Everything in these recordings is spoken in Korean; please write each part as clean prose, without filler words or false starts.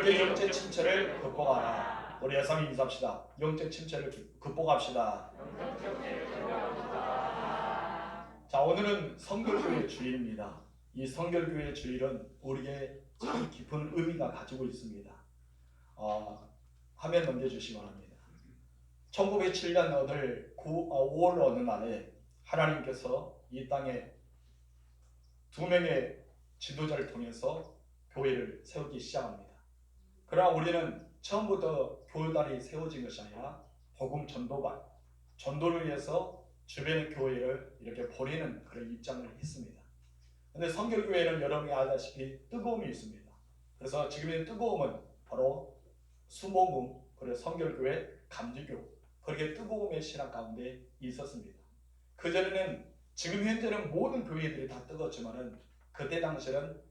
너에게 영적 침체를 극복하라. 우리 여성이 인사합시다. 영적 침체를 극복합시다. 자, 오늘은 성결교회 주일입니다. 이 성결교회 주일은 우리에게 참 깊은 의미가 가지고 있습니다. 화면 넘겨주시기 바랍니다. 1907년 5월 어느 날에 하나님께서 이 땅에 두 명의 지도자를 통해서 교회를 세우기 시작합니다. 그러나 우리는 처음부터 교단이 세워진 것이 아니라 복음 전도를 위해서 주변의 교회를 이렇게 버리는 그런 입장을 했습니다. 그런데 성결교회는 여러분이 알다시피 뜨거움이 있습니다. 그래서 지금의 뜨거움은 바로 수목음, 그리고 성결교회, 감리교, 그렇게 뜨거움의 신앙 가운데 있었습니다. 그전에는 지금 현재는 모든 교회들이 다 뜨거웠지만은 그때 당시에는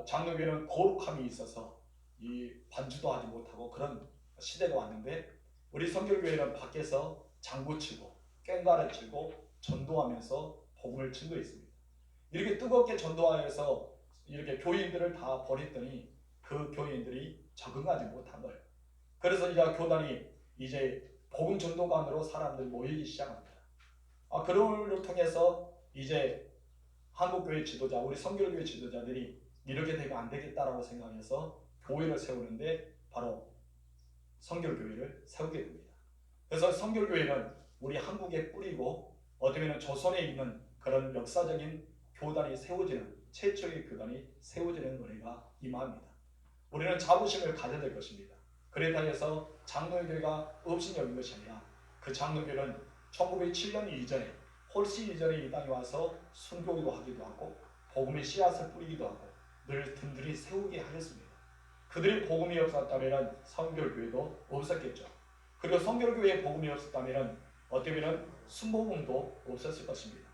장로교회는 거룩함이 있어서 이 반주도 하지 못하고 그런 시대가 왔는데, 우리 성결교회는 밖에서 장구치고 꽹과를 치고 전도하면서 복음을 증거했습니다. 이렇게 뜨겁게 전도하여서 이렇게 교인들을 다 버렸더니 그 교인들이 적응하지 못한 거예요. 그래서 이제 교단이 이제 복음 전도관으로 사람들이 모이기 시작합니다. 그걸 통해서 이제 한국교회 지도자, 우리 성결교회 지도자들이 이렇게 되면 안 되겠다라고 생각해서 교회를 세우는데 바로 성결교회를 세우게 됩니다. 그래서 성결교회는 우리 한국의 뿌리고 어쩌면 조선에 있는 그런 역사적인 교단이 세워지는, 최초의 교단이 세워지는 은혜가 임합니다. 우리는 자부심을 가져야 될 것입니다. 그렇다 해서 장로교회가 없인 여긴 것이 아니라 그 장로교회는 1907년 이전에, 훨씬 이전에 이 땅에 와서 순교기도 하기도 하고 복음의 씨앗을 뿌리기도 하고 늘 든든히 세우게 하였습니다. 그들이 복음이 없었다면 성결교회도 없었겠죠. 그리고 성결교회에 복음이 없었다면 어쩌면 순복음도 없었을 것입니다.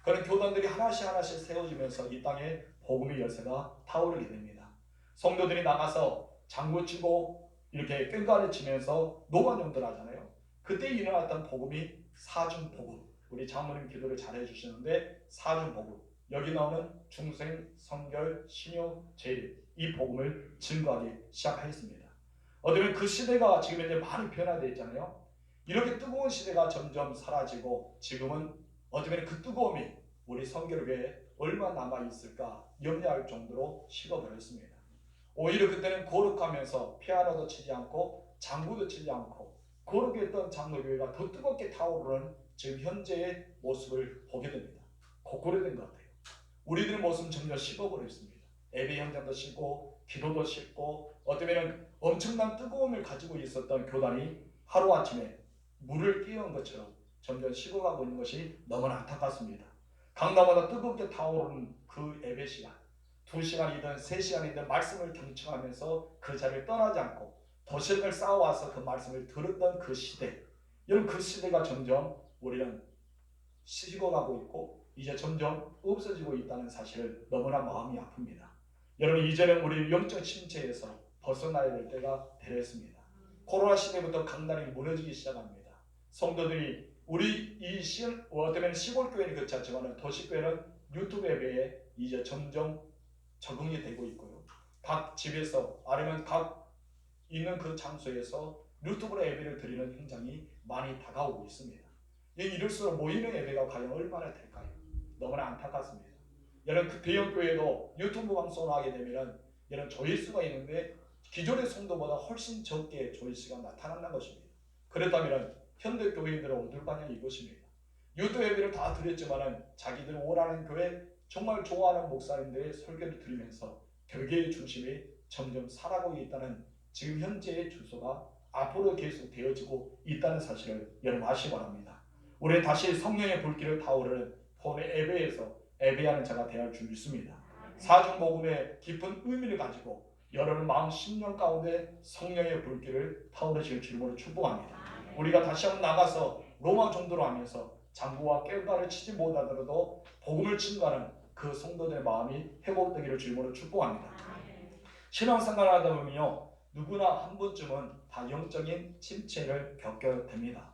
그런 교단들이 하나씩 세워지면서 이 땅에 복음의 열쇠가 타오르게 됩니다. 성도들이 나가서 장구치고 이렇게 꽹과를 치면서 노관용들 하잖아요. 그때 일어났던 복음이 사중복음, 우리 장모님 기도를 잘 해주시는데 사중복음, 여기 나오는 중생, 성결, 신유, 제일, 이 복음을 증거하기 시작하였습니다. 어쩌면 그 시대가 지금 이제 많이 변화되어 있잖아요. 이렇게 뜨거운 시대가 점점 사라지고 지금은 어쩌면 그 뜨거움이 우리 성결교회에 얼마 남아있을까 염려할 정도로 식어버렸습니다. 오히려 그때는 거룩하면서 피아노도 치지 않고 장구도 치지 않고 거룩히 했던 장로교회가 더 뜨겁게 타오르는 지금 현재의 모습을 보게 됩니다. 고꾸라된 것 같아요. 우리들의 모습은 점점 식어버렸습니다. 예배 현장도 식고 기도도 식고 어쩌면 엄청난 뜨거움을 가지고 있었던 교단이 하루아침에 물을 끼얹은 것처럼 점점 식어가고 있는 것이 너무나 안타깝습니다. 강남마다 뜨겁게 타오르는 그 예배 시간, 2시간이든 3시간이든 말씀을 경청하면서 그 자리를 떠나지 않고 도시락을 쌓아와서 그 말씀을 들었던 그 시대, 여러분 그 시대가 점점 우리는 식어가고 있고 이제 점점 없어지고 있다는 사실을 너무나 마음이 아픕니다. 여러분 이제는 우리 영적 침체에서 벗어나야 될 때가 되었습니다. 코로나 시대부터 강단이 무너지기 시작합니다. 성도들이 우리 어쩌면 시골교회는 그렇지 않지만 도시교회는 유튜브 예배에 이제 점점 적응이 되고 있고요. 각 집에서 아니면 각 있는 그 장소에서 유튜브로 예배를 드리는 현장이 많이 다가오고 있습니다. 이럴수록 모이는 예배가 과연 얼마나 될까요? 너무나 안타깝습니다. 여러분 그 대형교회도 유튜브 방송을 하게 되면 여러분 조회수가 있는데 기존의 성도보다 훨씬 적게 조회수가 나타난다는 것입니다. 그렇다면 현대 교회인들은 어딜 가냐 이것입니다. 유튜브 예배를 다 드렸지만 자기들 오라는 교회 정말 좋아하는 목사님들의 설교를 들으면서 교회의 중심이 점점 살아가고 있다는 지금 현재의 주소가 앞으로 계속 되어지고 있다는 사실을 여러분 아시기 바랍니다. 우리 다시 성령의 불길을 타오르는 본의 예배에서 예배하는 자가 되어야 할 줄 믿습니다. 사중복음의 깊은 의미를 가지고 여러분 마음 심령 가운데 성령의 불길을 타오르실 줄로 축복합니다. 우리가 다시 한번 나가서 로마 전도로 하면서 장구와 꽹과를 치지 못하더라도 복음을 증거하는 그 성도들의 마음이 회복되기를 주님으로 축복합니다. 신앙생활을 하다 보면요 누구나 한 번쯤은 다 영적인 침체를 겪게 됩니다.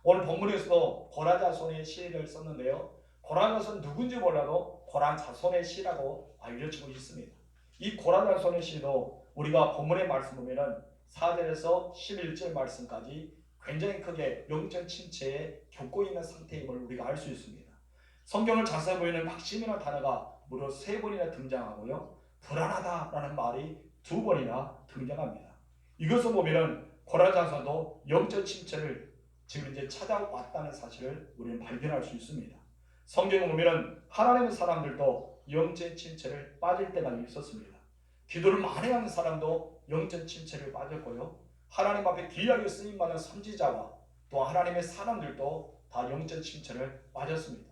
오늘 본문에서도 고라자손의 시를 썼는데요, 고라자손 누군지 몰라도 고라자손의 시라고 알려지고 있습니다. 이 고라자손의 시도 우리가 본문의 말씀 보면은 4절에서 11절 말씀까지 굉장히 크게 영적 침체에 겪고 있는 상태임을 우리가 알 수 있습니다. 성경을 자세히 보이는 낙심이라는 단어가 무려 3번이나 등장하고요. 불안하다라는 말이 2번이나 등장합니다. 이것을 보면은 고라자서도 영적 침체를 지금 이제 찾아왔다는 사실을 우리는 발견할 수 있습니다. 성경을 보면은 하나님의 사람들도 영적 침체를 빠질 때가 있었습니다. 기도를 많이 하는 사람도 영적 침체를 빠졌고요. 하나님 앞에 귀하게 쓰임받는 선지자와 또 하나님의 사람들도 다 영적 침체를 빠졌습니다.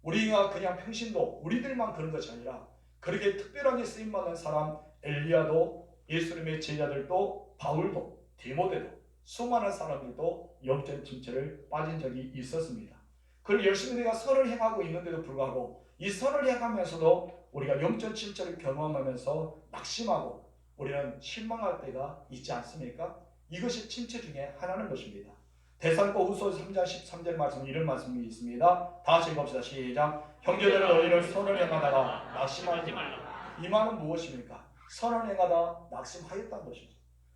우리가 그냥 평신도 우리들만 그런 것이 아니라 그렇게 특별하게 쓰임받는 사람 엘리야도 예수님의 제자들도 바울도 디모데도 수많은 사람들도 영적 침체를 빠진 적이 있었습니다. 그걸 열심히 우리가 선을 행하고 있는데도 불구하고 이 선을 행하면서도 우리가 영적 침체를 경험하면서 낙심하고 우리는 실망할 때가 있지 않습니까? 이것이 침체 중에 하나는 것입니다. 데살로니가후서 3장 13절 말씀 이런 말씀이 있습니다. 다 같이 읽읍시다. 시작. 형제들은 너희는 선을 행하다가 낙심하지 말라. 이 말은 무엇입니까? 선을 행하다 낙심하였다는 것이죠.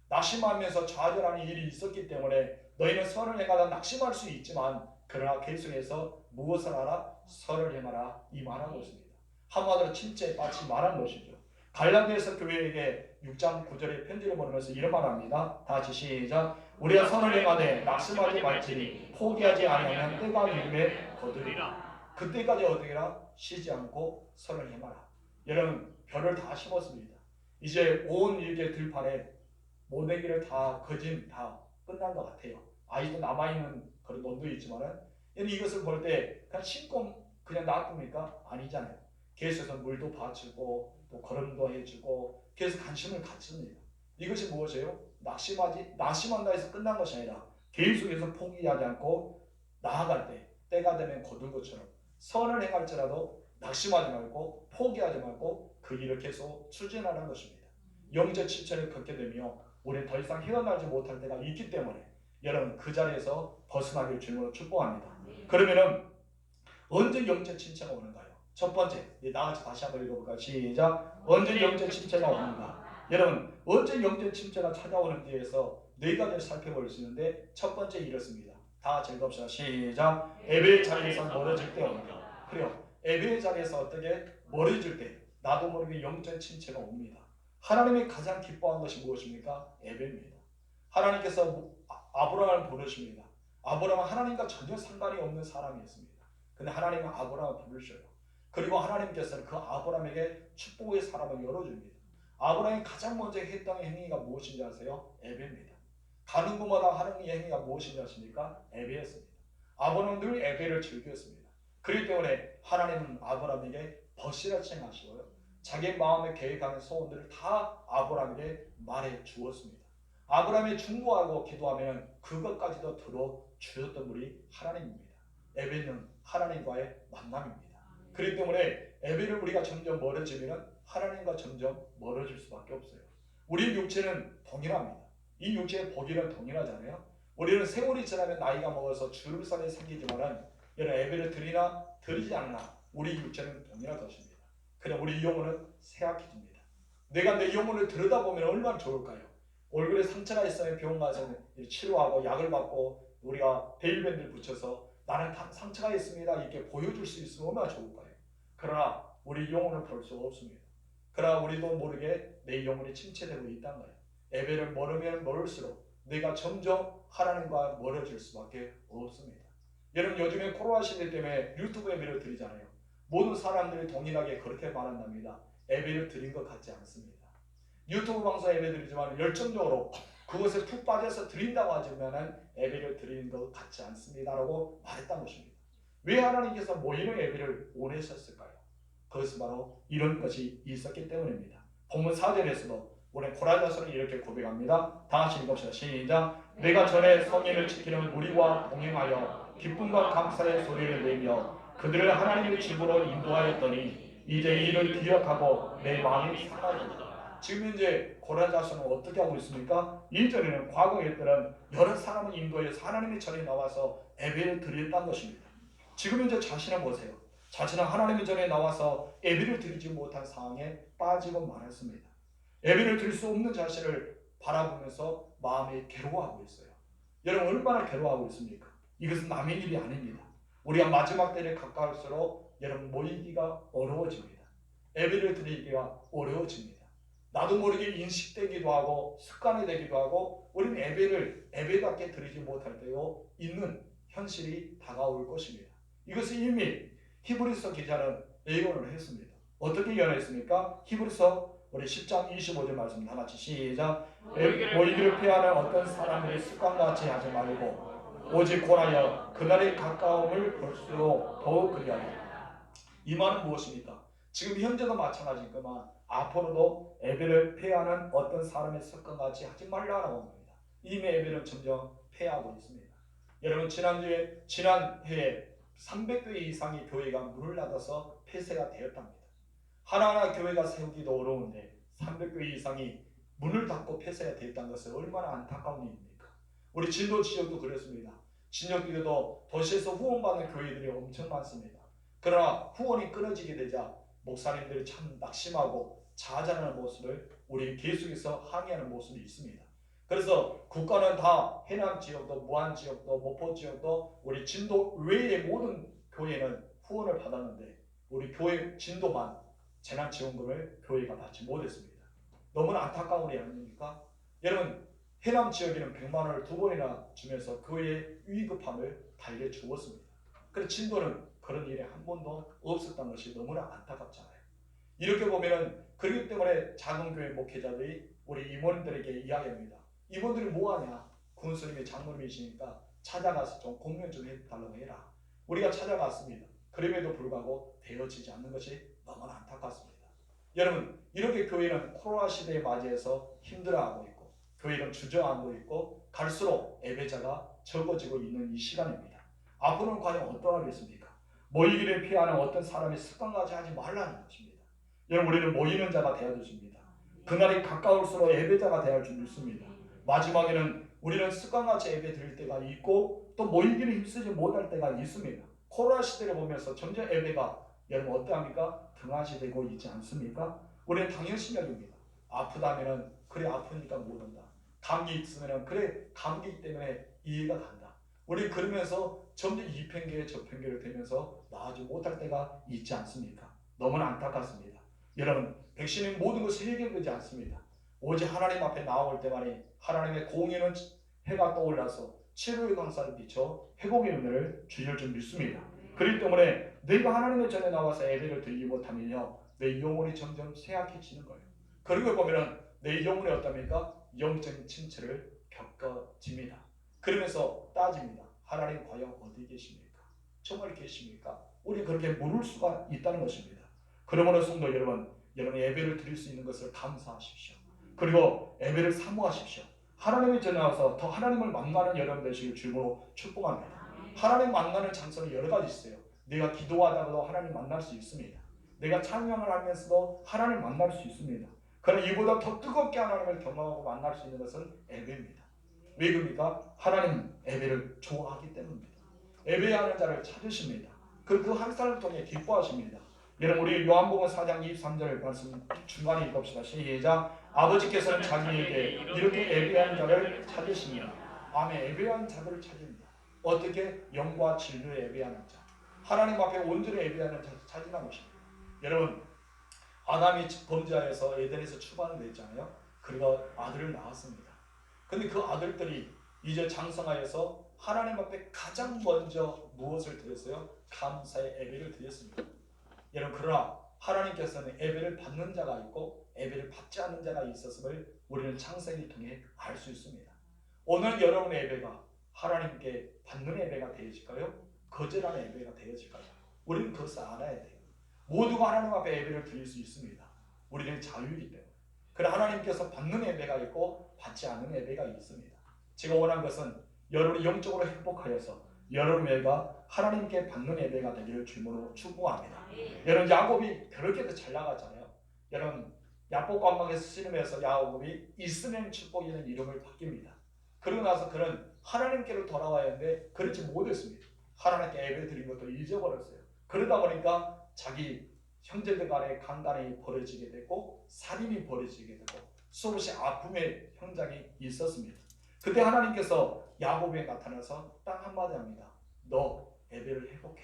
낙심하면서 좌절하는 일이 있었기 때문에 너희는 선을 행하다 낙심할 수 있지만 그러나 계속해서 무엇을 하라? 선을 행하라 이 말하고 있습니다. 한마디로 침체에 빠지지 말한 것이죠. 갈라디아서 교회에게 6장 9절의 편지를 보내면서 이런 말합니다. 다 같이 시작. 우리가 선을 행하되 낙심하지 말지니 포기하지 아니하면 때가 이름에 거두리라. 그때까지 어떻게 해라? 쉬지 않고 선을 행하라. 여러분 별을 다 심었습니다. 이제 온 일개 들판에 모든 길을 다 거진 다 끝난 것 같아요. 아직도 남아있는 그런 논도 있지만은 이것을 볼 때 그냥 심고 그냥 놔둡니까? 아니잖아요. 계속해서 물도 바치고 또 거름도 해주고 계속 관심을 갖습니다. 이것이 무엇이에요? 낙심한다 해서 끝난 것이 아니라 계속해서 포기하지 않고 나아갈 때 때가 되면 거둔 것처럼 선을 행할지라도 낙심하지 말고 포기하지 말고 그 길을 계속 추진하는 것입니다. 영적 침체를 겪게 되며 우리는 더 이상 헤어나지 못할 때가 있기 때문에 여러분 그 자리에서 벗어나길 주님으로 축복합니다. 그러면은 언제 영적 침체가 오는가요? 첫 번째, 나같이 다시 한번 읽어볼까요? 시작. 언제 영적 침체가 오는가? 여러분 언제 영적 침체가 찾아오는지에서 4가지를 살펴볼 수 있는데 첫 번째 이렇습니다. 다 같이 읽읍시다. 시작. 예배의 자리에서 멀어질 때 옵니다. 그래요. 예배의 자리에서 어떻게 멀어질 때 나도 모르게 영적 침체가 옵니다. 하나님이 가장 기뻐한 것이 무엇입니까? 예배입니다. 하나님께서 아브라함을 부르십니다. 아브라함은 하나님과 전혀 상관이 없는 사람이었습니다. 근데 하나님은 아브라함을 부르셔요. 그리고 하나님께서는 그 아브라함에게 축복의 사람을 열어줍니다. 아브라함이 가장 먼저 했던 행위가 무엇인지 아세요? 예배입니다. 가는 곳마다 하는 행위가 무엇인지 아십니까? 예배였습니다. 아브라함은 늘 예배를 즐겼습니다. 그렇기 때문에 하나님은 아브라함에게 벗이라 하시고요. 자기 마음에 계획하는 소원들을 다 아브라함에게 말해 주었습니다. 아브라함이 중보하고 기도하면 그것까지도 들어주셨던 분이 하나님입니다. 예배는 하나님과의 만남입니다. 그렇기 때문에 예배를 우리가 점점 멀어지면 하나님과 점점 멀어질 수밖에 없어요. 우리 육체는 동일합니다. 이 육체의 보기는 동일하잖아요. 우리는 세월이 지나면 나이가 먹어서 주름살이 생기지만은 이런 예배를 드리나 드리지 않나 우리 육체는 동일한 것입니다. 그냥 우리 영혼은 쇠약해집니다. 내가 내 영혼을 들여다보면 얼마나 좋을까요? 얼굴에 상처가 있으면 병원 가서 치료하고 약을 받고 우리가 베일밴드를 붙여서 나는 상처가 있습니다 이렇게 보여줄 수 있으면 얼마나 좋을까요? 그러나 우리 영혼을 볼 수가 없습니다. 그러나 우리도 모르게 내 영혼이 침체되고 있다는 거예요. 예배를 멀으면 멀을수록 내가 점점 하나님과 멀어질 수밖에 없습니다. 여러분 요즘에 코로나 시대 때문에 유튜브 예배를 드리잖아요. 모든 사람들이 동일하게 그렇게 말한답니다. 예배를 드린 것 같지 않습니다. 유튜브 방송 예배 드리지만 열정적으로 그것에 푹 빠져서 드린다고 하지만 예배를 드리는 것 같지 않습니다라고 말했던 것입니다. 왜 하나님께서 모이는 예배를 원하셨을까요? 그것은 바로 이런 것이 있었기 때문입니다. 본문 4절에서도 우리 고라자서는 이렇게 고백합니다. 다 같이 읽읍시다. 시작. 내가 전에 성인을 지키는 무리와 동행하여 기쁨과 감사의 소리를 내며 그들을 하나님의 집으로 인도하였더니 이제 이를 기억하고 내 마음이 상하도다. 지금 이제 고라자서는 어떻게 하고 있습니까? 이전에는 과거에 때는 여러 사람을 인도해서 하나님의 전에 나와서 예배를 드렸다는 것입니다. 지금 이제 자신을 보세요. 자신은 하나님의 전에 나와서 예배를 드리지 못한 상황에 빠지고 말았습니다. 예배를 드릴 수 없는 자신을 바라보면서 마음이 괴로워하고 있어요. 여러분 얼마나 괴로워하고 있습니까? 이것은 남의 일이 아닙니다. 우리가 마지막 때에 가까울수록 여러분 모이기가 어려워집니다. 예배를 드리기가 어려워집니다. 나도 모르게 인식되기도 하고 습관이 되기도 하고 우리는 예배를 예배답게 드리지 못할 때요 있는 현실이 다가올 것입니다. 이것을 이미 히브리서 기자는 예언을 했습니다. 어떻게 예언했습니까? 히브리서 우리 10장 25절 말씀 다 같이 시작. 모이기를 피하는 어떤 사람들이 습관같이 하지 말고 오직 권하여 그날의 가까움을 볼수록 더욱 그리하라. 이 말은 무엇입니까? 지금 현재도 마찬가지지만 앞으로도 예배를 폐하는 어떤 사람의 습관같이 하지 말라라고 합니다. 이미 예배는 점점 폐하고 있습니다. 여러분 지난해에 300개 이상의 교회가 문을 닫아서 폐쇄가 되었답니다. 하나하나 교회가 세우기도 어려운데 300개 이상이 문을 닫고 폐쇄가 되었다는 것은 얼마나 안타까운 일입니까? 우리 진도 지역도 그렇습니다. 진역교회도 도시에서 후원받는 교회들이 엄청 많습니다. 그러나 후원이 끊어지게 되자 목사님들이 참 낙심하고 좌절하는 모습을 우리 계속해서 항의하는 모습이 있습니다. 그래서 국가는 다 해남 지역도 무안 지역도 목포 지역도 우리 진도 외의 모든 교회는 후원을 받았는데 우리 교회 진도만 재난지원금을 교회가 받지 못했습니다. 너무나 안타까운 일 아닙니까? 여러분 해남 지역에는 100만 원을 2번이나 주면서 교회의 위급함을 달래주었습니다. 그래서 진도는 그런 일이 한 번도 없었던 것이 너무나 안타깝잖아요. 이렇게 보면은 그렇기 때문에 작은 교회 목회자들이 우리 임원들에게 이야기합니다. 이분들이 뭐하냐? 군수님이 장로님이시니까 찾아가서 좀 공연 좀 해달라고 해라. 우리가 찾아갔습니다. 그럼에도 불구하고 되어지지 않는 것이 너무나 안타깝습니다. 여러분 이렇게 교회는 코로나 시대에 맞이해서 힘들어하고 있고 교회는 주저앉고 있고 갈수록 예배자가 적어지고 있는 이 시간입니다. 앞으로는 과연 어떠하겠습니까? 모이기를 피하는 어떤 사람의 습관까지 하지 말라는 것입니다. 여러분 우리는 모이는 자가 되어야 됩니다. 그날이 가까울수록 예배자가 되어야 할 줄 믿습니다. 마지막에는 우리는 습관같이 예배 드릴 때가 있고 또 모이기를 힘쓰지 못할 때가 있습니다. 코로나 시대를 보면서 점점 예배가 여러분 어떠합니까? 등한시되고 있지 않습니까? 우리는 당연시 여깁니다. 아프다면은 그래 아프니까 못 온다. 감기 있으면은 그래 감기 때문에 이해가 간다. 우리 그러면서 점점 이 핑계 저 핑계를 대면서 나아지 못할 때가 있지 않습니까? 너무나 안타깝습니다. 여러분 백신은 모든 것을 해결되지 않습니다. 오직 하나님 앞에 나올 때만이 하나님의 공의는 해가 떠올라서 치료의 광사를 비춰 회복의 은혜를 주실 줄 믿습니다. 그렇기 때문에 내가 하나님의 전에 나와서 예배를 드리지 못하면요 내 영혼이 점점 쇠약해지는 거예요. 그리고 보면은 내 영혼이 어떻습니까? 영적인 침체를 겪어집니다. 그러면서 따집니다. 하나님 과연 어디 계십니까? 정말 계십니까? 우리 그렇게 물을 수가 있다는 것입니다. 그러므로 성도 여러분 예배를 드릴 수 있는 것을 감사하십시오. 그리고 예배를 사모하십시오. 하나님의 전에 와서 더 하나님을 만나는 여러분 되시길 주로 축복합니다. 하나님 만나는 장소는 여러 가지 있어요. 내가 기도하다가도 하나님 만날 수 있습니다. 내가 찬양을 하면서도 하나님을 만날 수 있습니다. 그러나 이보다 더 뜨겁게 하나님을 경험하고 만날 수 있는 것은 예배입니다. 왜 그럽니까? 하나님 예배를 좋아하기 때문입니다. 예배하는 자를 찾으십니다. 그 한 사람을 통해 기뻐하십니다. 여러분 우리 요한복음 4장 23절 말씀 중간에 읽읍시다. 시작. 아버지께서는 자기에게 이렇게 예배하는 자를 찾으십니다. 아멘. 예배하는 자들을 찾습니다. 어떻게? 영과 진리로 예배하는 자. 하나님 앞에 온전히 예배하는 자를 찾으라는 것입니다. 여러분 아담이 범죄하여서 에덴에서 추방됐잖아요. 그리고 아들을 낳았습니다. 근데 그 아들들이 이제 장성하여서 하나님 앞에 가장 먼저 무엇을 드렸어요? 감사의 예배를 드렸습니다. 여러분 그러나 하나님께서는 예배를 받는 자가 있고 예배를 받지 않는 자가 있었음을 우리는 창세기를 통해 알 수 있습니다. 오늘 여러분의 예배가 하나님께 받는 예배가 되어질까요? 거절하는 예배가 되어질까요? 우리는 그것을 알아야 돼요. 모두가 하나님 앞에 예배를 드릴 수 있습니다. 우리는 자유이기 때문에. 그러나 하나님께서 받는 예배가 있고 받지 않는 예배가 있습니다. 제가 원한 것은 여러분이 영적으로 행복하여서 여러분의 예배가 하나님께 받는 예배가 되기를 주님으로 축복합니다. 여러분 야곱이 그렇게도 잘 나갔잖아요. 여러분 야곱 관광에서 씨름해서 야곱이 이스라엘 축복이라는 이름을 바뀝니다. 그러고 나서 그는 하나님께로 돌아와야 하는데 그렇지 못했습니다. 하나님께 예배 드린 것도 잊어버렸어요. 그러다 보니까 자기 형제들 간의 강간이 벌어지게 되고 살인이 벌어지게 되고 수없이 아픔의 현장이 있었습니다. 그때 하나님께서 야곱에 나타나서 딱 한마디 합니다. 너 에베를 회복해.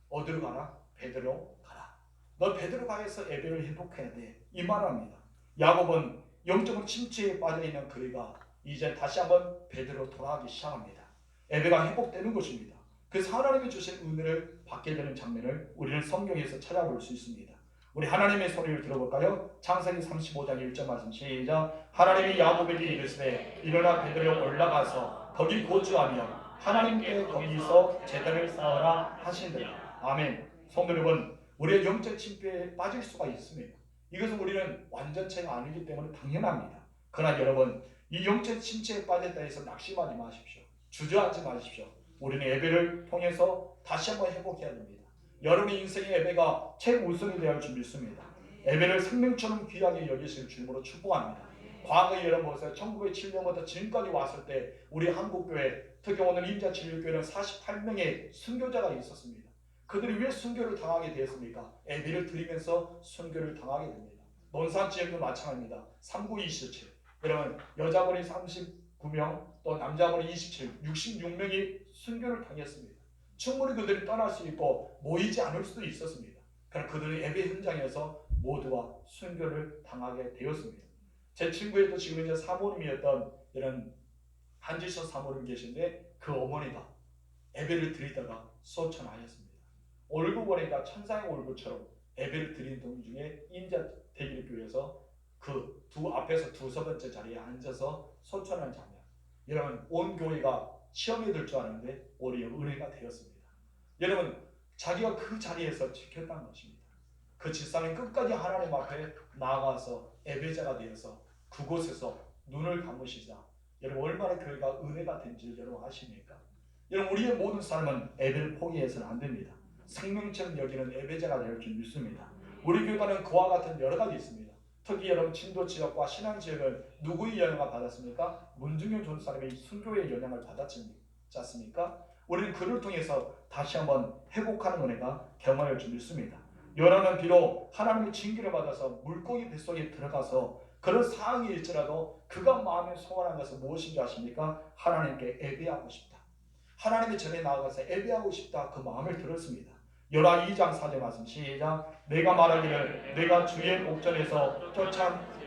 어디로 가라? 베드로 가라. 너 베드로 가서 에베를 회복해야 돼. 이 말합니다. 야곱은 영적인 침체에 빠져있는 그이가 이제 다시 한번 베드로 돌아가기 시작합니다. 에베가 회복되는 것입니다. 그래서 하나님이 주신 은혜를 받게 되는 장면을 우리는 성경에서 찾아볼 수 있습니다. 우리 하나님의 소리를 들어볼까요? 창세기 35장 1절 말씀 시작. 하나님이 야곱에게 이르시되 일어나 베들레헴 올라가서 거기 거주하며 하나님께 거기서 제단을 쌓으라 하신대라. 아멘. 성도 여러분, 우리의 영적 침체에 빠질 수가 있습니다. 이것은 우리는 완전체가 아니기 때문에 당연합니다. 그러나 여러분, 이 영적 침체에 빠졌다 해서 낙심하지 마십시오. 주저하지 마십시오. 우리는 예배를 통해서 다시 한번 회복해야 됩니다. 여러분의 인생의 예배가 최우선이 되어야 할 줄 믿습니다. 예배를 생명처럼 귀하게 여기실 주님으로 축복합니다. 과거에 여러분 보세요. 1907년부터 지금까지 왔을 때 우리 한국교회, 특히 오늘 임자진료교회는 48명의 순교자가 있었습니다. 그들이 왜 순교를 당하게 되었습니까? 예배를 드리면서 순교를 당하게 됩니다. 논산 지역도 마찬가지입니다. 3927. 여러분 여자분이 39명, 또 남자분이 27, 66명이 순교를 당했습니다. 충분히 그들이 떠날 수 있고 모이지 않을 수도 있었습니다. 그러나 그들은 예배 현장에서 모두가 순교를 당하게 되었습니다. 제 친구에도 지금 이제 사모님이었던 이런 한지서 사모님 계신데 그 어머니가 예배를 드리다가 소천하였습니다. 얼굴 보니까 천사의 얼굴처럼 예배를 드리는 도중에 임자대길교회에서 그 앞에서 두 번째 자리에 앉아서 소천한 장면. 여러분 온 교회가 시험이 들 줄 알았는데 오히려 은혜가 되었습니다. 여러분 자기가 그 자리에서 지켰다는 것입니다. 그 집사님 끝까지 하나님 앞에 나아가서 예배자가 되어서 그곳에서 눈을 감으시자 여러분 얼마나 교회가 은혜가 된지 여러분 아십니까? 여러분 우리의 모든 삶은 예배를 포기해서는 안 됩니다. 생명처럼 여기는 예배자가 될 줄 믿습니다. 우리 교회는 그와 같은 여러 가지 있습니다. 특히 여러분 진도 지역과 신앙 지역을 누구의 영향을 받았습니까? 문중현 전사님의 순교의 영향을 받았지 않습니까? 우리는 그를 통해서 다시 한번 회복하는 은혜가 경험할 줄 믿습니다. 요나는 비록 하나님의 징계를 받아서 물고기 뱃속에 들어가서 그런 상황이 일지라도 그가 마음에 소원한 것은 무엇인지 아십니까? 하나님께 예배하고 싶다. 하나님의 전에 나아가서 예배하고 싶다. 그 마음을 들었습니다. 요나 2장 4절 말씀 시작. 내가 말하기를 내가 주의 목전에서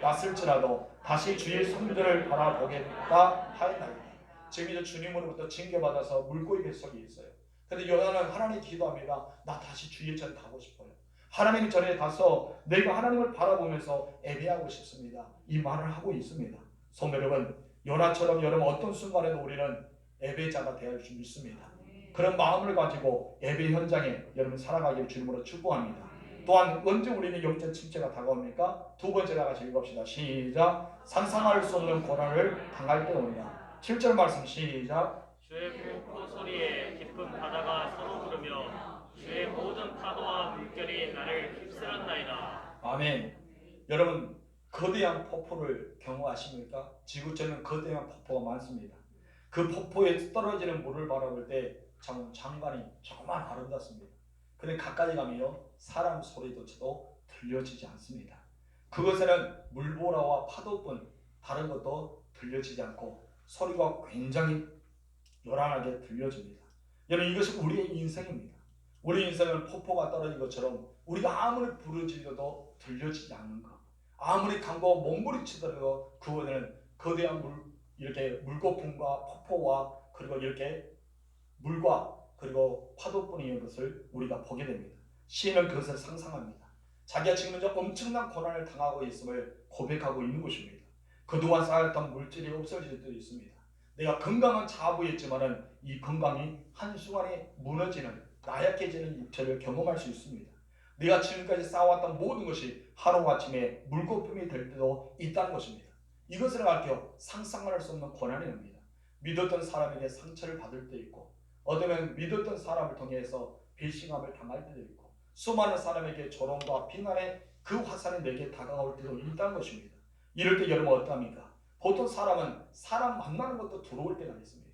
쫓아났을지라도 다시 주의 성전을 바라보겠다 하였나이다. 지금 이제 주님으로부터 징계받아서 물고기 뱃속에 있어요. 그런데 요나는 하나님 기도합니다. 나 다시 주의 전 가고 싶어요. 하나님 전에 가서 내가 하나님을 바라보면서 예배하고 싶습니다. 이 말을 하고 있습니다. 성도 여러분, 요나처럼 여러분 어떤 순간에도 우리는 예배자가 되어야 할 줄 믿습니다. 그런 마음을 가지고 예배 현장에 여러분 살아가길 주님으로 축복합니다. 또한 언제 우리는 영적 침체가 다가옵니까? 두 번째 다 같이 읽읍시다. 시작. 상상할 수 없는 고난을 당할 때 온다. 7절 말씀 시작. 주의 폭포 소리에 깊은 바다가 서로 부르며 주의 모든 파도와 물결이 나를 휩쓸었나이다. 아멘. 여러분 거대한 폭포를 경험하십니까? 지구촌은 거대한 폭포가 많습니다. 그 폭포에 떨어지는 물을 바라볼 때 장관이 정말 아름답습니다. 그런데 가까이 가면 사람 소리조차도 들려지지 않습니다. 그것에는 물보라와 파도뿐 다른 것도 들려지지 않고 소리가 굉장히 요란하게 들려집니다. 여러분 이것이 우리의 인생입니다. 우리 인생은 폭포가 떨어진 것처럼 우리가 아무리 부르짖어도 들려지지 않는 것. 아무리 강고 몸부림치더라도 그거는 거대한 이렇게 물거품과 폭포와 그리고 이렇게 물과 그리고 파도뿐인 것을 우리가 보게 됩니다. 시인은 그것을 상상합니다. 자기가 지금 현재 엄청난 고난을 당하고 있음을 고백하고 있는 것입니다. 그동안 쌓였던 물질이 없어질 때도 있습니다. 내가 건강한 자부했지만은 이 건강이 한순간에 무너지는 나약해지는 육체를 경험할 수 있습니다. 내가 지금까지 쌓아왔던 모든 것이 하루아침에 물거품이 될 때도 있다는 것입니다. 이것을 알게요. 상상할 수 없는 고난이 옵니다. 믿었던 사람에게 상처를 받을 때 있고 어쩌면 믿었던 사람을 통해서 배신감을 당할 때도 있고 수많은 사람에게 조롱과 비난의 그 화살이 내게 다가올 때도 있다는 것입니다. 이럴 때 여러분 어떡합니까? 보통 사람은 사람 만나는 것도 두려울 때가 있습니다.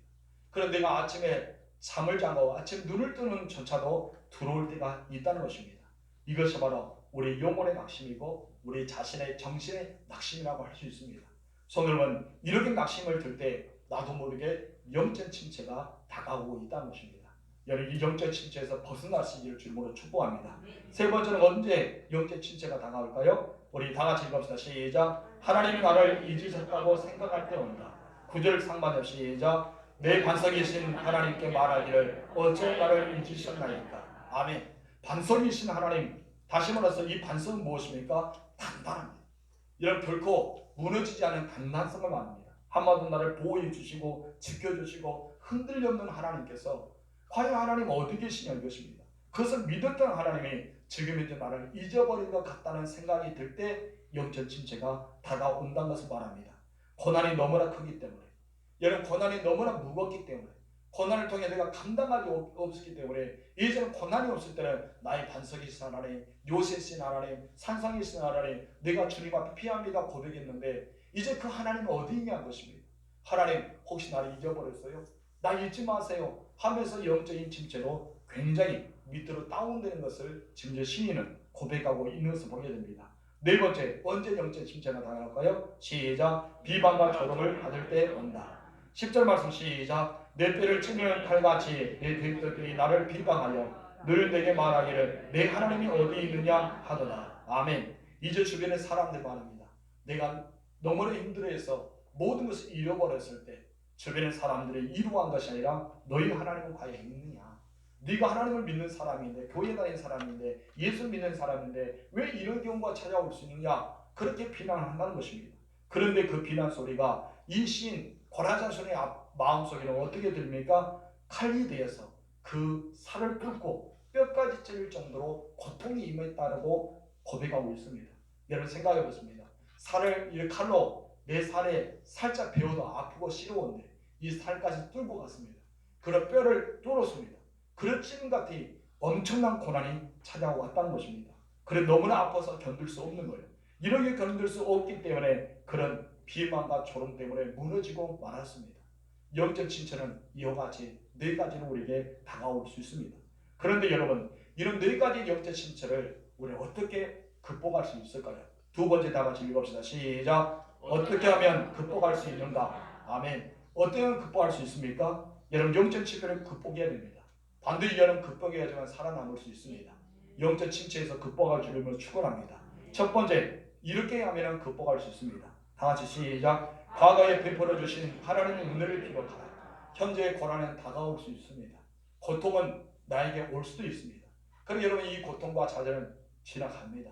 그런데 내가 아침에 잠을 자고 아침 눈을 뜨는 조차도 두려울 때가 있다는 것입니다. 이것이 바로 우리 영혼의 낙심이고 우리 자신의 정신의 낙심이라고 할 수 있습니다. 성도님은 이렇게 낙심을 들 때 나도 모르게 영적 침체가 다가오고 있다는 것입니다. 여러분 이 영적 침체에서 벗어나시기를 주님으로 축복합니다. 세 번째는 언제 영적 침체가 다가올까요? 우리 다 같이 읽읍시다. 시작. 하나님이 나를 잊으셨다고 생각할 때 온다. 9절 상반절 시작. 내 반석이신 하나님께 말하기를 어째 나를 잊으셨나이까. 아멘. 반석이신 하나님, 다시 말해서 이 반석은 무엇입니까? 단단합니다. 이런 결코 무너지지 않은 단단성을 말합니다. 한마디로 나를 보호해 주시고 지켜주시고 흔들리 없는 하나님께서 과연 하나님 어디 계시냐 이것입니다. 그것을 믿었던 하나님이 지금 이제 나를 잊어버린 것 같다는 생각이 들 때 영적 침체가 다가온다는 것을 말합니다. 고난이 너무나 크기 때문에, 여러분 고난이 너무나 무겁기 때문에, 고난을 통해 내가 감당하기 없었기 때문에, 이제는 고난이 없을 때는 나의 반석이신 하나님, 요새신 하나님, 산상이신 하나님, 내가 주님 앞에 피합니다 고백했는데 이제 그 하나님은 어디 있냐는 것입니다. 하나님 혹시 나를 잊어버렸어요? 나 잊지 마세요 하면서 영적인 침체로 굉장히 밑으로 다운되는 것을 지금 시인은 고백하고 있는 것을 보게 됩니다. 네 번째, 언제 영적 침체가 다가올까요? 시작. 비방과 조롱을 받을 때 온다. 10절 말씀 시작. 내 뼈를 찌르는 칼같이 내 대적들이 나를 비방하여 늘 내게 말하기를 내 하나님이 어디 있느냐 하더라. 아멘. 이제 주변의 사람들 말합니다. 내가 너무나 힘들어해서 모든 것을 잃어버렸을 때 주변의 사람들이 이루한 것이 아니라 너희 하나님은 과연 있느냐? 네가 하나님을 믿는 사람인데, 교회 다니는 사람인데, 예수 믿는 사람인데 왜 이런 경우가 찾아올 수 있느냐? 그렇게 비난한다는 것입니다. 그런데 그 비난 소리가 이 시인 고라자손의 마음속에는 어떻게 들립니까? 칼이 되어서 그 살을 뚫고 뼈까지 찔릴 정도로 고통이 임했다고 고백하고 있습니다. 여러분 생각해 보십니다. 살을 이 칼로 내 살에 살짝 베어도 아프고 시려운데 이 살까지 뚫고 갔습니다. 그런 뼈를 뚫었습니다. 그런 찌름 같이 엄청난 고난이 찾아왔다는 것입니다. 그래 너무나 아파서 견딜 수 없는 거예요. 이렇게 견딜 수 없기 때문에 그런 비만과 조롱 때문에 무너지고 말았습니다. 영적 침체는 이와 같이 네 가지로 우리에게 다가올 수 있습니다. 그런데 여러분 이런 네 가지 영적 침체를 우리 어떻게 극복할 수 있을까요? 두 번째 다 같이 읽읍시다. 시작. 어떻게 하면 극복할 수 있는가? 아멘. 어떻게 하면 극복할 수 있습니까? 여러분 영적 침체를 극복해야 됩니다. 반드시 여러분 극복해야지만 살아남을 수 있습니다. 영적 침체에서 극복할 주님을 축원합니다. 첫 번째, 이렇게 하면 극복할 수 있습니다. 다 같이 시작. 과거에 베풀어 주신 하나님의 은혜를 기억하라. 현재의 고난은 다가올 수 있습니다. 고통은 나에게 올 수도 있습니다. 그럼 여러분 이 고통과 좌절은 지나갑니다.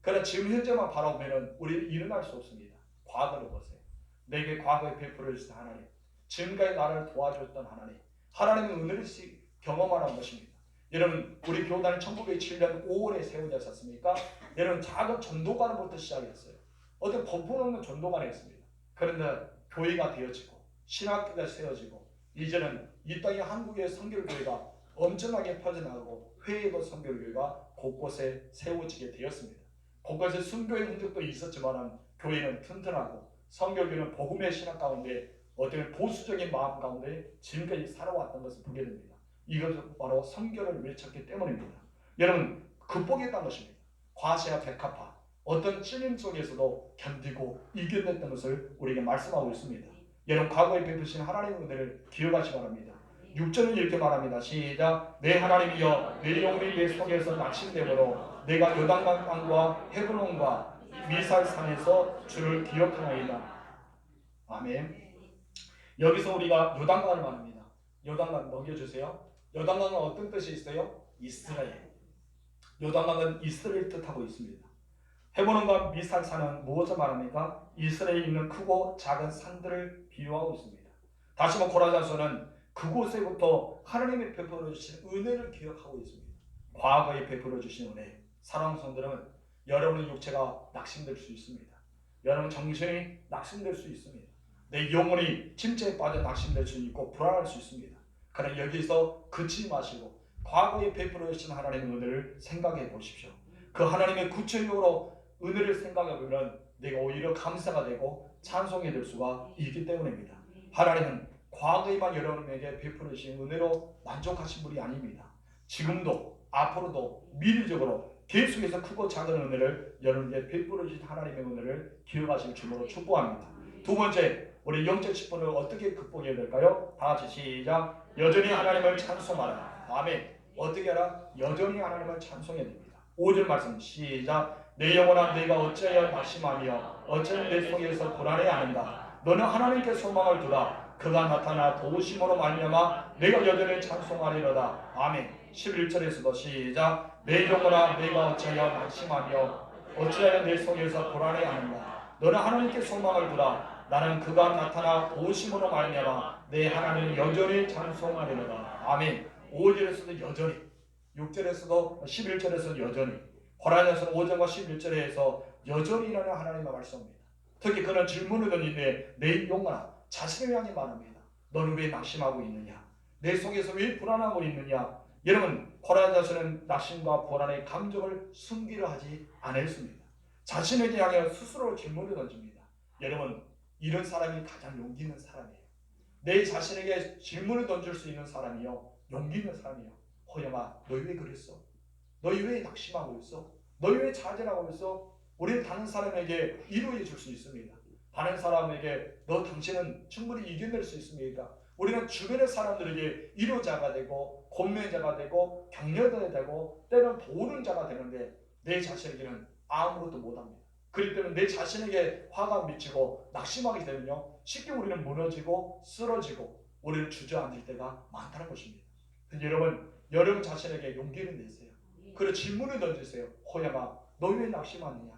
그러나 지금 현재만 바라보면 우리는 일어날 수 없습니다. 과거를 보세요. 내게 과거에 베풀어 주신 하나님, 지금까지 나를 도와줬던 하나님, 하나님의 은혜를 경험하는 것입니다. 여러분 우리 교단이 1907년 5월에 세워졌지 않습니까? 여러분 작은 전도관부터 시작했어요. 어떤 번번없는 전도관이 있습니다. 그런데 교회가 되어지고 신학교가 세워지고 이제는 이 땅의 한국의 선교교회가 엄청나게 퍼져나가고 회의도 선교교회가 곳곳에 세워지게 되었습니다. 곳곳에 순교의 흔적도 있었지만 교회는 튼튼하고 선교교회는 복음의 신학 가운데 어떤 보수적인 마음 가운데 지금까지 살아왔던 것을 보게 됩니다. 이것은 바로 선교를 외쳤기 때문입니다. 여러분 극복했다는 것입니다. 과시와 백합화 어떤 찔림 속에서도 견디고 이겨냈던 것을 우리에게 말씀하고 있습니다. 여러분 과거에 베푸신 하나님의 은혜를 기억하시기 바랍니다. 6절은 이렇게 말합니다. 시작. 내 하나님이여 내 영혼이 내 속에서 낙심되므로 내가 요단강 땅과 헤브론과 미살산에서 주를 기억하나이다. 아멘. 여기서 우리가 요단강을 말합니다. 요단강 넘겨주세요. 요단강은 어떤 뜻이 있어요? 이스라엘. 요단강은 이스라엘 뜻하고 있습니다. 헤브론과 미살산은 무엇을 말합니까? 이스라엘에 있는 크고 작은 산들을 비유하고 있습니다. 다시 한번 고라자서는 그곳에부터 하나님이 베풀어 주신 은혜를 기억하고 있습니다. 과거에 베풀어 주신 은혜. 사랑하는 성도들은 여러분의 육체가 낙심될 수 있습니다. 여러분 정신이 낙심될 수 있습니다. 내 영혼이 침체에 빠져 낙심될 수 있고 불안할 수 있습니다. 그러나 여기서 그치지 마시고 과거에 베풀어 주신 하나님의 은혜를 생각해 보십시오. 그 하나님의 구체적으로 은혜를 생각해 보면 내가 오히려 감사가 되고 찬송이 될 수가 있기 때문입니다. 하나님은 과거에만 여러분에게 베풀어 주신 은혜로 만족하신 분이 아닙니다. 지금도 앞으로도 미래적으로 계속해서 크고 작은 은혜를 여러분에게 베풀어 주신 하나님의 은혜를 기억하실 줄로 축복합니다. 두 번째, 우리 영적 직분을 어떻게 극복해야 될까요? 다 같이 시작. 여전히 하나님을 찬송하라. 아멘. 어떻게 하라? 여전히 하나님을 찬송해야 됩니다. 5절 말씀 시작. 내 영혼아 내가 어찌하여 낙심하며 어찌하여 내 속에서 불안해하는가. 너는 하나님께 소망을 두라. 그가 나타나 도우심으로 말미암아 내가 여전히 찬송하리로다. 아멘. 11절에서도 시작. 내 영혼아 내가 어찌하여 낙심하며 어찌하여 내 속에서 불안해하는가. 너는 하나님께 소망을 두라. 나는 그가 나타나 도우심으로 말미암아 내 하나님을 여전히 찬송하리로다. 아멘. 5절에서도 여전히, 6절에서도 11절에서도 여전히, 고린도전서 5절과 11절에서 여전히라는 하나님의 말씀입니다. 특히 그는 질문을 던지는데 내 영혼아 자신을 향해 말합니다. 너는 왜 낙심하고 있느냐? 내 속에서 왜 불안하고 있느냐? 여러분, 고린도전서는 낙심과 불안의 감정을 숨기려 하지 않았습니다. 자신에게 향해 스스로 질문을 던집니다. 여러분, 이런 사람이 가장 용기 있는 사람이에요. 내 자신에게 질문을 던질 수 있는 사람이요, 용기 있는 사람이요. 호영아, 너희 왜 그랬어? 너희 왜 낙심하고 있어? 너희 왜 좌절하고 있어? 우리는 다른 사람에게 위로해 줄 수 있습니다. 다른 사람에게 너 당신은 충분히 이겨낼 수 있습니까? 우리는 주변의 사람들에게 위로자가 되고 권면자가 되고 격려자가 되고 때로는 도우는 자가 되는데 내 자신에게는 아무것도 못합니다. 그렇기 때문에 내 자신에게 화가 미치고 낙심하게 되면요, 쉽게 우리는 무너지고 쓰러지고 우리는 주저앉을 때가 많다는 것입니다. 여러분 자신에게 용기를 내세요. 그리고 질문을 던지세요. 호양아, 너 왜 낙심하느냐?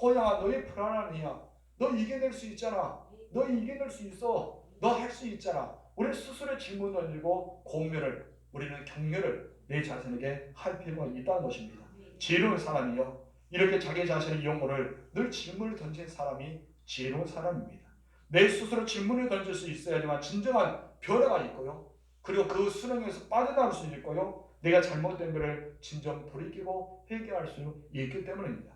호양아, 너 왜 불안하느냐? 너 이겨낼 수 있잖아. 너 이겨낼 수 있어. 너 할 수 있잖아. 우리 스스로 질문 던지고 공면을, 우리는 격려를 내 자신에게 할 필요가 있다는 것입니다. 지혜로운 사람이요, 이렇게 자기 자신의 영혼을 늘 질문을 던진 사람이 지혜로운 사람입니다. 내 스스로 질문을 던질 수 있어야지만 진정한 변화가 있고요, 그리고 그 수렁에서 빠져나올 수 있고요, 내가 잘못된 것을 진정 돌이키고 회개할 수 있기 때문입니다.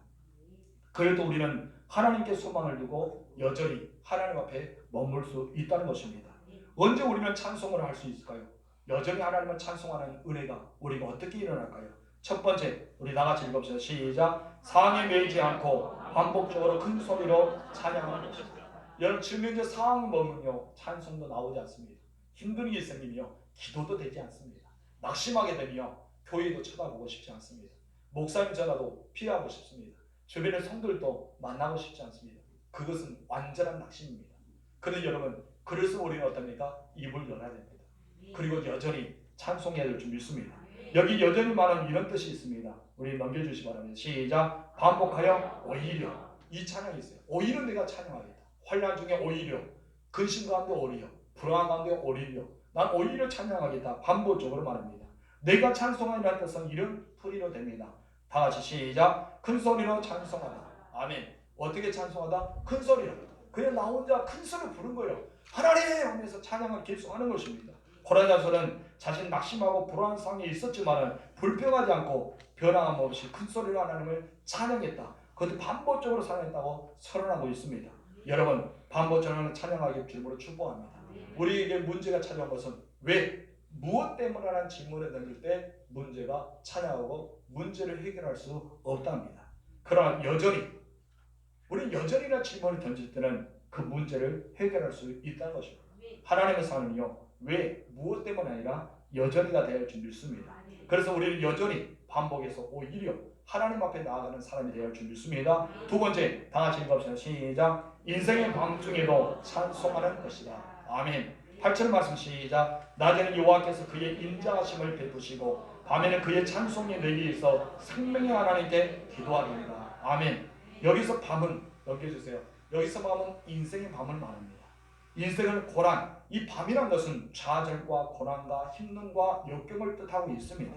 그래도 우리는 하나님께 소망을 두고 여전히 하나님 앞에 머물 수 있다는 것입니다. 언제 우리는 찬송을 할 수 있을까요? 여전히 하나님을 찬송하는 은혜가 우리가 어떻게 일어날까요? 첫 번째, 우리 나같이 읽읍시다. 시작. 상황에 매이지 않고 반복적으로 큰 소리로 찬양하는 것입니다. 여러분, 질문제 상황을 보면요, 찬송도 나오지 않습니다. 힘든 일이 생기며 기도도 되지 않습니다. 낙심하게 되며 교회도 쳐다보고 싶지 않습니다. 목사님 전화도 피하고 싶습니다. 주변의 성들도 만나고 싶지 않습니다. 그것은 완전한 낙심입니다. 그런데 여러분, 그래서 우리는 어떻습니까? 입을 열어야 됩니다. 그리고 여전히 찬송해야 될 줄 믿습니다. 여기 여전히 말하는 이런 뜻이 있습니다. 우리 넘겨주시기 바랍니다. 시작. 반복하여 오히려, 이 찬양이 있어요. 오히려 내가 찬양하겠다. 환난 중에 오히려, 근심 가운데 오히려, 불안 가운데 오히려, 난 오히려 찬양하겠다. 반복적으로 말합니다. 내가 찬송하리라는 뜻은 이런 풀이로 됩니다. 다 같이 시작. 큰 소리로 찬송하다. 아멘. 어떻게 찬송하다? 큰 소리로. 그냥 나 혼자 큰 소리로 부른 거예요. 하나님 하면서 찬양을 계속하는 것입니다. 고린도전서는 자신 낙심하고 불안한 상황이 있었지만 불평하지 않고 변함 없이 큰 소리로 하나님을 찬양했다. 그것도 반복적으로 찬양했다고 선언하고 있습니다. 여러분, 반복적으로 찬양하기 주님으로 축복합니다. 우리에게 문제가 찾아온 것은 왜, 무엇 때문이라는 질문을 던질 때 문제가 찾아오고 문제를 해결할 수 없답니다. 그러나 여전히, 우리는 여전히나 질문을 던질 때는 그 문제를 해결할 수 있다는 것입니다. 하나님의 사람은요, 왜, 무엇 때문이 아니라 여전히가 되어야 할 줄 믿습니다. 그래서 우리는 여전히 반복해서 오히려 하나님 앞에 나아가는 사람이 되어야 할 줄 믿습니다. 두 번째, 다 같이 읽읍시다. 시작. 인생의 밤 중에도 찬송하는 것이다. 아멘. 8절 말씀 시작. 낮에는 여호와께서 그의 인자하심을 베푸시고 밤에는 그의 찬송이 내게 있어 생명의 하나님께 기도하리이다. 아멘. 여기서 밤은, 넘겨주세요. 여기서 밤은 인생의 밤을 말합니다. 인생은 고난, 이 밤이란 것은 좌절과 고난과 힘듦과 역경을 뜻하고 있습니다.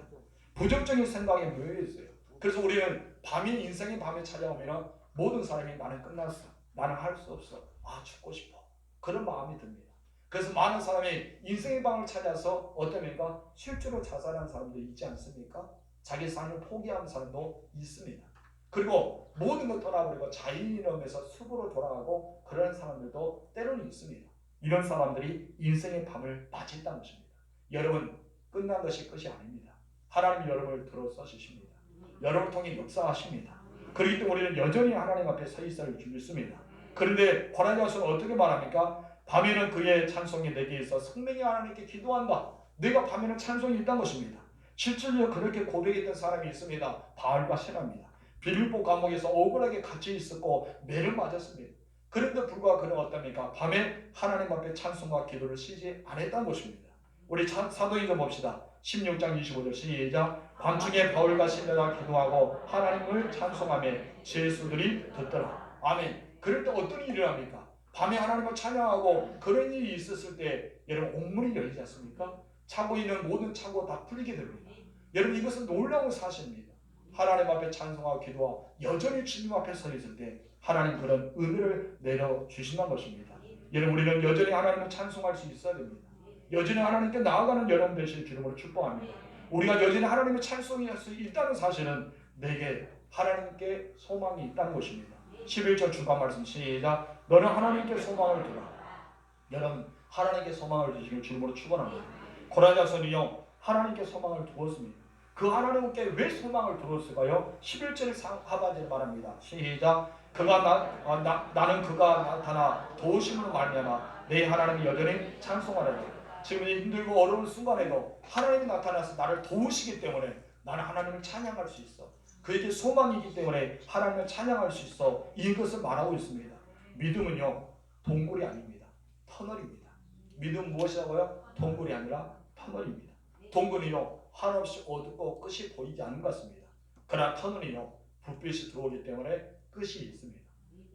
부정적인 생각에 놓여 있어요. 그래서 우리는 밤이, 인생의 밤에 찾아오면 모든 사람이 나는 끝났어, 나는 할 수 없어, 죽고 싶어, 그런 마음이 듭니다. 그래서 많은 사람이 인생의 밤을 찾아서 어떻습니까? 실제로 자살한 사람도 있지 않습니까? 자기 삶을 포기하는 사람도 있습니다. 그리고 모든 걸 떠나버리고 자인이름에서 숲으로 돌아가고 그런 사람들도 때로는 있습니다. 이런 사람들이 인생의 밤을 맞이했다는 것입니다. 여러분, 끝난 것이 끝이 아닙니다. 하나님이 여러분을 들어서십니다. 여러분을 통해 역사하십니다. 그렇기 때문에 우리는 여전히 하나님 앞에 서 있어야 할 줄 믿습니다. 그런데 고라냐서는 어떻게 말합니까? 밤에는 그의 찬송이 내게 있어 성령이 하나님께 기도한다. 내가 밤에는 찬송이 있다는 것입니다. 실제로 그렇게 고백했던 사람이 있습니다. 바울과 시라입니다. 빌립보 감옥에서 억울하게 갇혀 있었고 매를 맞았습니다. 그런데 불구하고 그는 어떻습니까? 밤에 하나님 앞에 찬송과 기도를 쉬지 않았다는 것입니다. 우리 사도행전 봅시다. 16장 25절 시작. 밤중에 바울과 실라가 기도하고 하나님을 찬송하며 제수들이 듣더라. 아멘. 그럴 때 어떤 일이 일어납니까? 밤에 하나님을 찬양하고 그런 일이 있었을 때 여러분 옥문이 열리지 않습니까? 차고 있는 모든 차고 다 풀리게 됩니다. 여러분 이것은 놀라운 사실입니다. 하나님 앞에 찬송하고 기도하고 여전히 주님 앞에 서 있을 때 하나님 그런 은혜를 내려주신다는 것입니다. 여러분 우리는 여전히 하나님을 찬송할 수 있어야 됩니다. 여전히 하나님께 나아가는 여러분 되실 주님으로 축복합니다. 우리가 여전히 하나님을 찬송할 수 있다는 사실은 내게 하나님께 소망이 있다는 것입니다. 11절 중간 말씀 시작. 너는 하나님께 소망을 두라. 여러분 하나님께 소망을 두시길 주님으로 축원합니다. 고라냐서는요 하나님께 소망을 두었습니다. 그 하나님께 왜 소망을 두었을까요? 11절 하반절에 말합니다. 시작. 나는 그가 나타나 도우심으로 말미암아 내 하나님이 여전히 찬송하리라. 지금 힘들고 어려운 순간에도 하나님이 나타나서 나를 도우시기 때문에 나는 하나님을 찬양할 수 있어. 그에게 소망이기 때문에 하나님을 찬양할 수 있어. 이것을 말하고 있습니다. 믿음은요 동굴이 아닙니다. 터널입니다. 믿음 무엇이라고요? 동굴이 아니라 터널입니다. 동굴은요 한없이 어둡고 끝이 보이지 않는 것 같습니다. 그러나 터널은요 불빛이 들어오기 때문에 끝이 있습니다.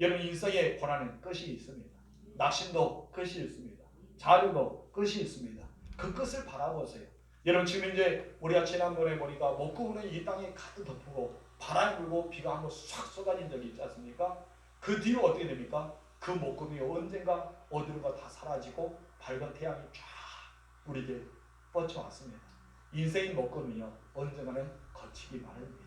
여러분 인생의 고난은 끝이 있습니다. 낙심도 끝이 있습니다. 자유도 끝이 있습니다. 그 끝을 바라보세요. 여러분 지금 이제 우리가 지난번에 보니까 먹구름이 이 땅에 가득 덮고 바람이 불고 비가 한번 싹 쏟아진 적이 있지 않습니까? 그 뒤로 어떻게 됩니까? 그 먹구름이 언젠가 어디론가 다 사라지고 밝은 태양이 쫙 우리에게 뻗쳐왔습니다. 인생의 먹구름이요 언젠가는 거치기 마련입니다.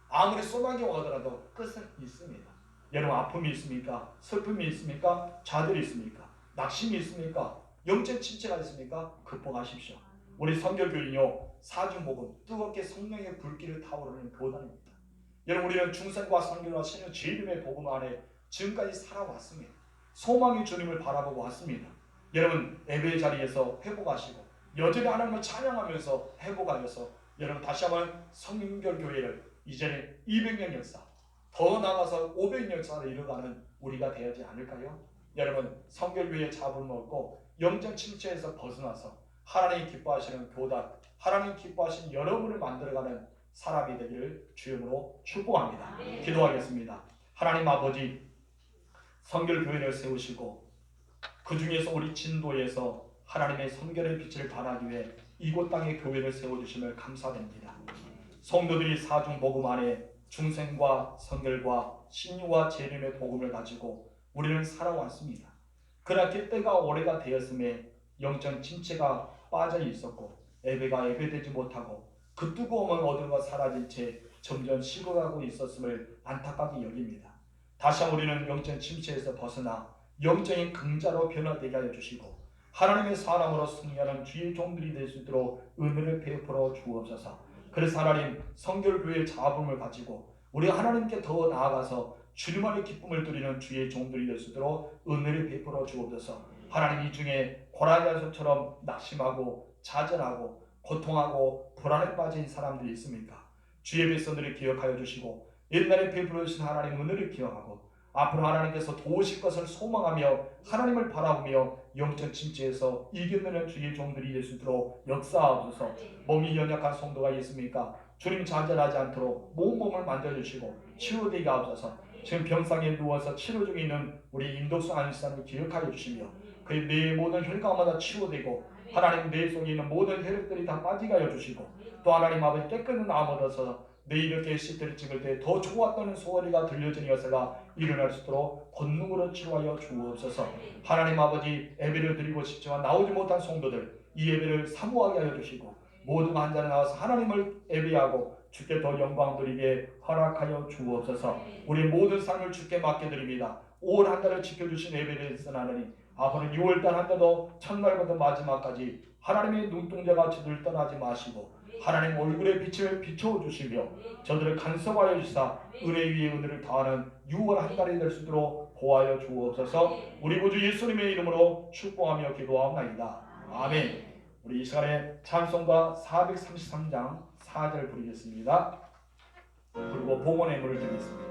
아무리 소나기 오더라도 끝은 있습니다. 여러분 아픔이 있습니까? 슬픔이 있습니까? 좌절이 있습니까? 낙심이 있습니까? 영적 침체가 있습니까? 극복하십시오. 우리 성결교회는요 사중복음 뜨겁게 성령의 불길을 타오르는 교단입니다. 여러분 우리는 중생과 성결과 신의 죄임의 복음 안에 지금까지 살아왔습니다. 소망의 주님을 바라보고 왔습니다. 여러분 예배 자리에서 회복하시고 여전히 하나님을 찬양하면서 회복하면서 여러분 다시 한번 성결교회를 이제는 200년 역사 더 나아가서 500년 역사를 이뤄가는 우리가 되지 않을까요? 여러분 성결교회의 잡음을 얻고 영적 침체에서 벗어나서 하나님 기뻐하시는 교단, 하나님 기뻐하시는 여러분을 만들어가는 사람이 되기를 주님으로 축복합니다. 기도하겠습니다. 하나님 아버지 성결교회를 세우시고 그 중에서 우리 진도에서 하나님의 성결의 빛을 발하기 위해 이곳 땅에 교회를 세워주심을 감사드립니다. 성도들이 사중복음 안에 중생과 성결과 신유와 재림의 복음을 가지고 우리는 살아왔습니다. 그러나 때가 오래가 되었음에 영적 침체가 빠져 있었고 예배가 예배되지 못하고 그 뜨거움은 어디론가 사라진 채 점점 식어가고 있었음을 안타깝게 여깁니다. 다시 한번 우리는 영적 침체에서 벗어나 영적인 긍자로 변화되게 하여 주시고 하나님의 사람으로 승리하는 주의 종들이 될 수 있도록 은혜를 베풀어 주옵소서. 그래서 하나님 성결교회의 잡음을 가지고 우리 하나님께 더 나아가서 주님 안의 기쁨을 누리는 주의 종들이 될 수 있도록 은혜를 베풀어 주옵소서. 하나님 이 중에 고라냐서처럼 낙심하고 좌절하고 고통하고 불안에 빠진 사람들이 있습니까? 주의 백성들을 기억하여 주시고 옛날에 베풀어 주신 하나님 은혜를 기억하고 앞으로 하나님께서 도우실 것을 소망하며 하나님을 바라보며 영적 침체에서 이겨내는 주의 종들이 될 수 있도록 역사하옵소서. 몸이 연약한 성도가 있습니까? 주님 좌절하지 않도록 몸을 만져주시고 치유되게 하옵소서. 지금 병상에 누워서 치료 중에 있는 우리 임덕수 안수사님을 기억하여 주시며 그의 뇌의 모든 혈관마다 치유되고 하나님 뇌 속에 있는 모든 혈액들이 다 빠지게 하여 주시고 또 하나님 아버지 깨끗한 마음 얻어서 내일 이렇게 CT를 찍을 때 더 좋았다는 소리가 들려지는 여사가 일어날 수 있도록 권능으로 치료하여 주옵소서. 하나님 아버지 예배를 드리고 싶지만 나오지 못한 성도들 이 예배를 사모하게 하여 주시고 모든 환자를 나와서 하나님을 예배하고 주께 더 영광 드리게 허락하여 주옵소서. 우리 모든 삶을 주께 맡겨드립니다. 올 한 달을 지켜주신 예배를 선하느니 앞으로 6월달 한 달도 첫날부터 마지막까지 하나님의 눈동자같이 늘 떠나지 마시고 하나님 얼굴에 빛을 비춰주시며 저들을 간섭하여 주시사 은혜 위에 은혜를 더하는 6월 한 달이 될 수 있도록 보하여 주옵소서. 우리 구주 예수님의 이름으로 축복하며 기도하옵나이다. 아멘. 우리 이 시간에 찬송가 433장 4절 부르겠습니다. 그리고 봉헌의 물을 드리겠습니다.